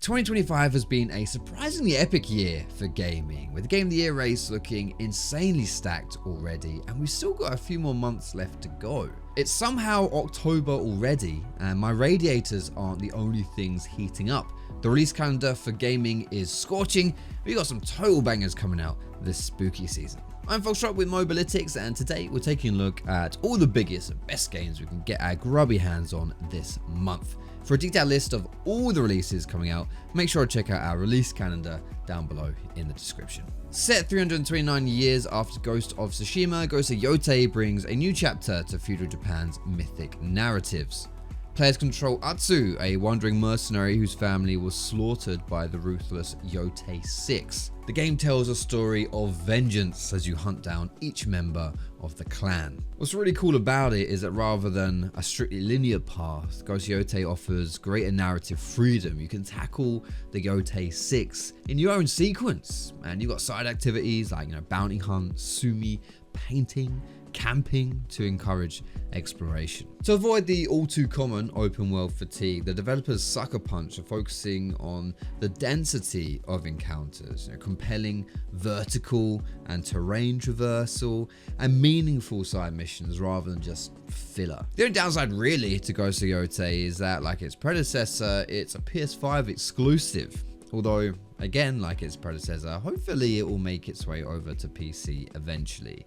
2025 has been a surprisingly epic year for gaming, with the Game of the Year race looking insanely stacked already, and we've still got a few more months left to go. It's somehow October already, and my radiators aren't the only things heating up. The release calendar for gaming is scorching. We got some total bangers coming out this spooky season. I'm Foxtrot with Mobalytics, and today we're taking a look at all the biggest and best games we can get our grubby hands on this month. For a detailed list of all the releases coming out, make sure to check out our release calendar down below in the description. Set 329 years after Ghost of Tsushima, Ghost of Yotei brings a new chapter to feudal Japan's mythic narratives. Players control Atsu, a wandering mercenary whose family was slaughtered by the ruthless Yotei 6. The game tells a story of vengeance as you hunt down each member of the clan. What's really cool about it is that rather than a strictly linear path, Ghost of Yotei offers greater narrative freedom. You can tackle the Yotei 6 in your own sequence, and you've got side activities like bounty hunt, sumi, painting, camping to encourage exploration. To avoid the all too common open world fatigue, the developers Sucker Punch are focusing on the density of encounters, compelling vertical and terrain traversal, and meaningful side missions rather than just filler. The only downside really to Ghost of Yotei is that, like its predecessor, it's a PS5 exclusive. Although, again, like its predecessor, hopefully it will make its way over to PC eventually.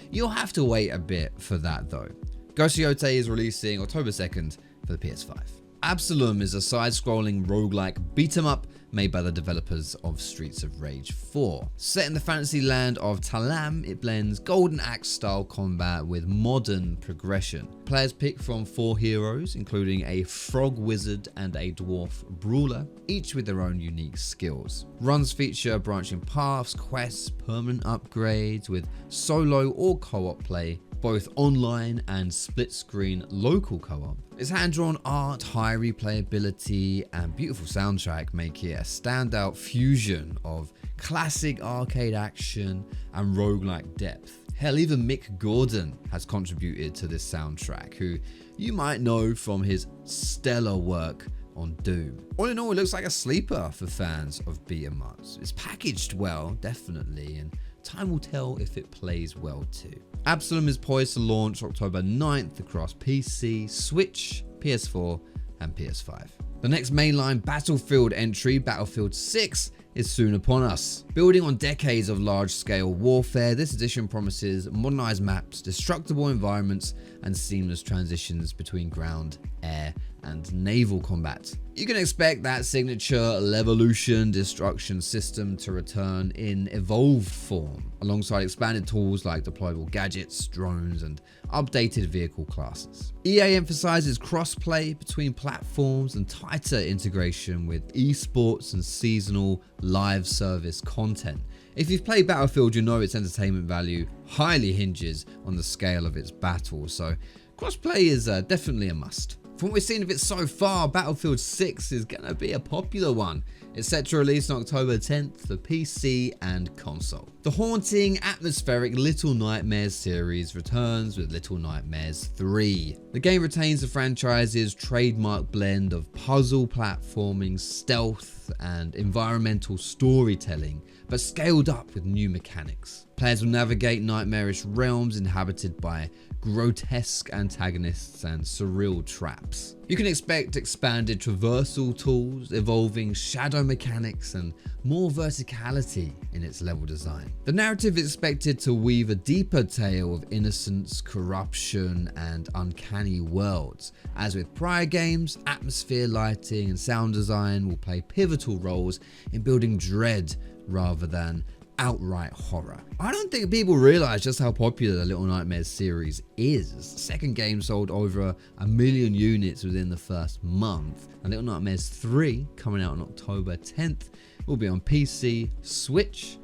You'll have to wait a bit for that though. Ghost of Yotei is releasing October 2nd for the PS5. Absolum is a side-scrolling roguelike beat-em-up made by the developers of Streets of Rage 4. Set in the fantasy land of Talam, it blends Golden Axe-style combat with modern progression. Players pick from 4 heroes, including a frog wizard and a dwarf brawler, each with their own unique skills. Runs feature branching paths, quests, permanent upgrades, with solo or co-op play, both online and split-screen local co-op. Its hand-drawn art, high replayability, and beautiful soundtrack make it a standout fusion of classic arcade action and roguelike depth. Hell, even Mick Gordon has contributed to this soundtrack, who you might know from his stellar work on Doom. All in all, it looks like a sleeper for fans of beat-em-ups. It's packaged well, definitely, and time will tell if it plays well too. Absolum is poised to launch October 9th across PC, Switch, PS4, and PS5. The next mainline Battlefield entry, Battlefield 6, is soon upon us. Building on decades of large-scale warfare, this edition promises modernized maps, destructible environments, and seamless transitions between ground, air, and naval combat. You can expect that signature Levolution destruction system to return in evolved form, alongside expanded tools like deployable gadgets, drones, and updated vehicle classes. EA emphasizes cross-play between platforms and tighter integration with esports and seasonal live service content. If you've played Battlefield, you know its entertainment value highly hinges on the scale of its battles, so crossplay is definitely a must. From what we've seen of it so far, Battlefield 6 is going to be a popular one. It's set to release on October 10th for PC and console. The haunting, atmospheric Little Nightmares series returns with Little Nightmares 3. The game retains the franchise's trademark blend of puzzle platforming, stealth, and environmental storytelling, but scaled up with new mechanics. Players will navigate nightmarish realms inhabited by grotesque antagonists and surreal traps. You can expect expanded traversal tools, evolving shadow mechanics, and more verticality in its level design. The narrative is expected to weave a deeper tale of innocence, corruption, and uncanny worlds. As with prior games, atmosphere, lighting, and sound design will play pivotal roles in building dread rather than outright horror. I don't think people realize just how popular the Little Nightmares series is. The second game sold over 1 million units within the first month, and Little Nightmares 3, coming out on October 10th, will be on PC, Switch,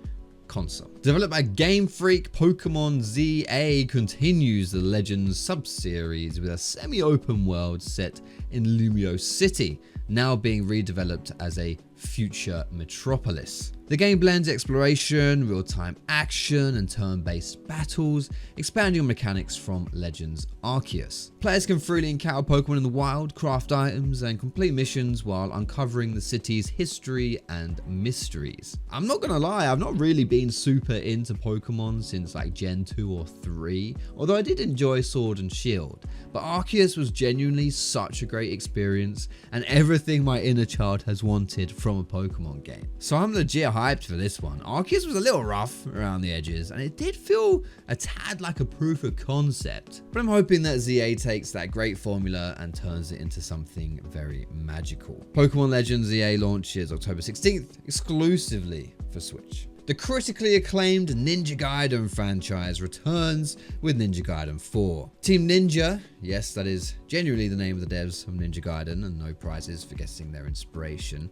console. Developed by Game Freak, Pokémon ZA continues the Legends sub-series with a semi-open world set in Lumio City, now being redeveloped as a future metropolis. The game blends exploration, real-time action, and turn-based battles, expanding on mechanics from Legends Arceus. Players can freely encounter Pokemon in the wild, craft items, and complete missions while uncovering the city's history and mysteries. I'm not gonna lie, I've not really been super into Pokemon since like Gen 2 or 3, although I did enjoy Sword and Shield. But Arceus was genuinely such a great experience, and everything my inner child has wanted from a Pokemon game. So I'm legit hyped for this one. Arceus was a little rough around the edges, and it did feel a tad like a proof of concept. But I'm hoping that ZA takes that great formula and turns it into something very magical. Pokémon Legends ZA launches October 16th, exclusively for Switch. The critically acclaimed Ninja Gaiden franchise returns with Ninja Gaiden 4. Team Ninja, yes, that is genuinely the name of the devs of Ninja Gaiden, and no prizes for guessing their inspiration,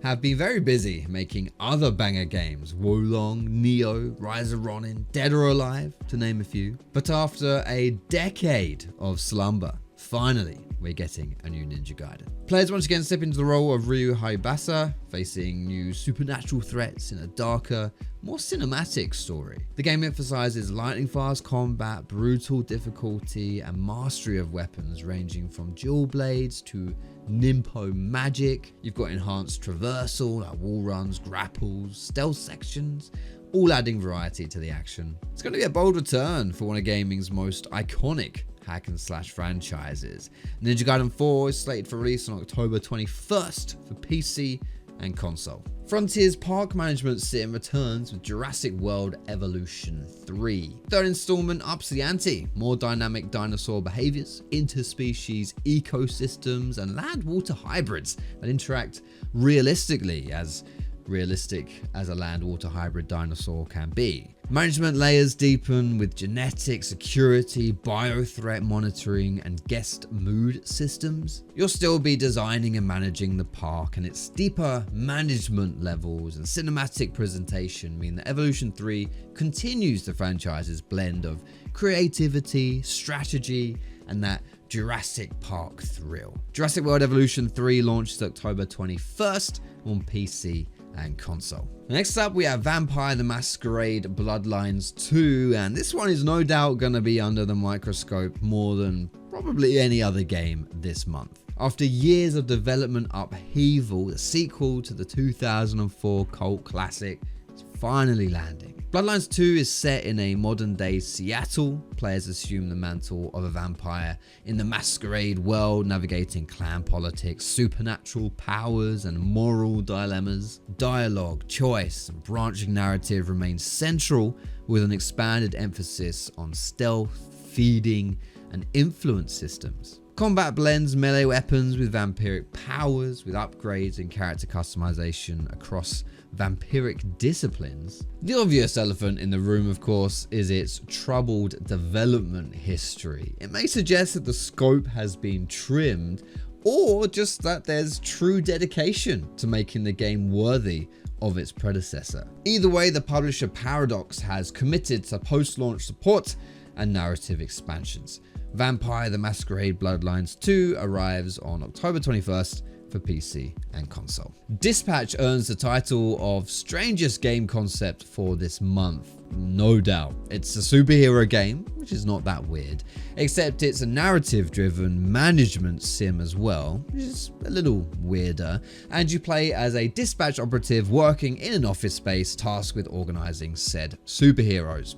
have been very busy making other banger games: Wolong, Neo, Rise of Ronin, Dead or Alive, to name a few. But after a decade of slumber, finally, we're getting a new Ninja Gaiden. Players once again step into the role of Ryu Haibasa, facing new supernatural threats in a darker, more cinematic story. The game emphasizes lightning-fast combat, brutal difficulty, and mastery of weapons ranging from dual blades to Nimpo magic. You've got enhanced traversal, like wall runs, grapples, stealth sections, all adding variety to the action. It's going to be a bold return for one of gaming's most iconic hack and slash franchises. Ninja Gaiden 4 is slated for release on October 21st for PC and console. Frontier's park management sim returns with Jurassic World Evolution 3. Third installment ups the ante. More dynamic dinosaur behaviors, interspecies ecosystems, and land-water hybrids that interact realistically, as realistic as a land-water hybrid dinosaur can be. Management layers deepen with genetic, security, biothreat monitoring, and guest mood systems. You'll still be designing and managing the park, and its deeper management levels and cinematic presentation mean that Evolution 3 continues the franchise's blend of creativity, strategy, and that Jurassic Park thrill. Jurassic World Evolution 3 launches October 21st on PC and console. Next up, we have Vampire the Masquerade Bloodlines 2, and this one is no doubt going to be under the microscope more than probably any other game this month. After years of development upheaval, the sequel to the 2004 cult classic is finally landing. Bloodlines 2 is set in a modern-day Seattle. Players assume the mantle of a vampire in the Masquerade world, navigating clan politics, supernatural powers, and moral dilemmas. Dialogue, choice, and branching narrative remain central, with an expanded emphasis on stealth, feeding, and influence systems. Combat blends melee weapons with vampiric powers, with upgrades and character customization across vampiric disciplines. The obvious elephant in the room, of course, is its troubled development history. It may suggest that the scope has been trimmed, or just that there's true dedication to making the game worthy of its predecessor. Either way, the publisher Paradox has committed to post-launch support and narrative expansions. Vampire the Masquerade Bloodlines 2 arrives on October 21st for PC and console. Dispatch earns the title of strangest game concept for this month, no doubt. It's a superhero game, which is not that weird, except it's a narrative-driven management sim as well, which is a little weirder, and you play as a dispatch operative working in an office space tasked with organizing said superheroes.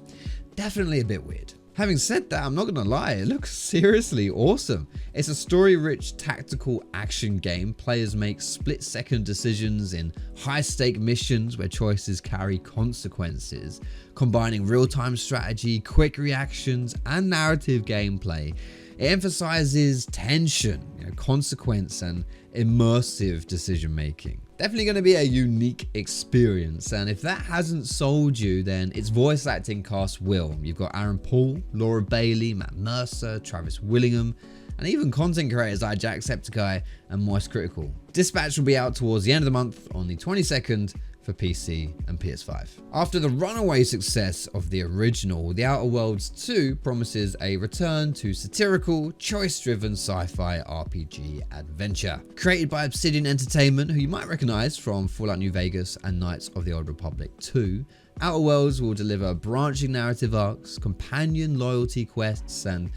Definitely a bit weird. Having said that, I'm not gonna lie, it looks seriously awesome. It's a story-rich tactical action game. Players make split-second decisions in high-stake missions where choices carry consequences, combining real-time strategy, quick reactions, and narrative gameplay. It emphasizes tension, consequence, and immersive decision-making. Definitely going to be a unique experience, and if that hasn't sold you, then its voice acting cast will. You've got Aaron Paul, Laura Bailey, Matt Mercer, Travis Willingham, and even content creators like Jacksepticeye and Moist Critical. Dispatch will be out towards the end of the month on the 22nd for PC and PS5. After the runaway success of the original, The Outer Worlds 2 promises a return to satirical, choice-driven sci-fi RPG adventure. Created by Obsidian Entertainment, who you might recognize from Fallout New Vegas and Knights of the Old Republic 2, Outer Worlds will deliver branching narrative arcs, companion loyalty quests, and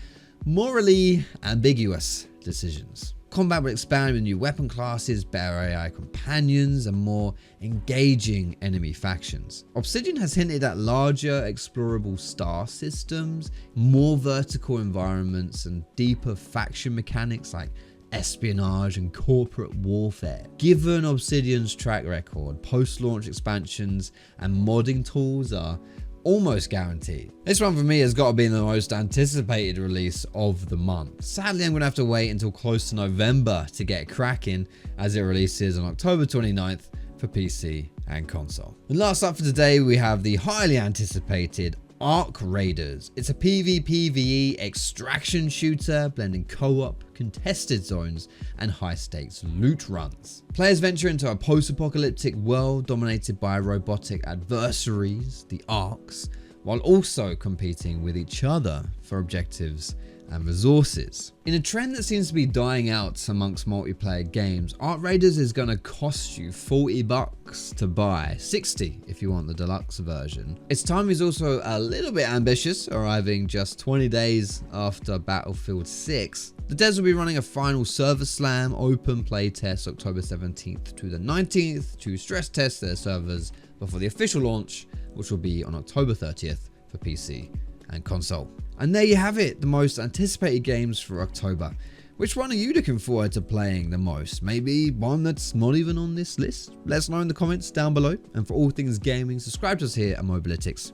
morally ambiguous decisions. Combat will expand with new weapon classes, better AI companions, and more engaging enemy factions. Obsidian has hinted at larger explorable star systems, more vertical environments, and deeper faction mechanics like espionage and corporate warfare. Given Obsidian's track record, post-launch expansions and modding tools are almost guaranteed. This one for me has got to be the most anticipated release of the month. Sadly, I'm going to have to wait until close to November to get cracking, as it releases on October 29th for PC and console. And last up for today, we have the highly anticipated Arc Raiders. It's a PvPvE extraction shooter blending co-op, contested zones, and high-stakes loot runs. Players venture into a post-apocalyptic world dominated by robotic adversaries, the Arcs, while also competing with each other for objectives and resources. In a trend that seems to be dying out amongst multiplayer games, Arc Raiders is going to cost you $40 to buy, $60 if you want the deluxe version. Its time is also a little bit ambitious, arriving just 20 days after Battlefield 6. The devs will be running a final server slam open playtest October 17th to the 19th to stress test their servers before the official launch, which will be on October 30th for PC and console. And there you have it, the most anticipated games for October. Which one are you looking forward to playing the most? Maybe one that's not even on this list? Let us know in the comments down below. And for all things gaming, subscribe to us here at Mobalytics.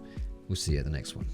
We'll see you at the next one.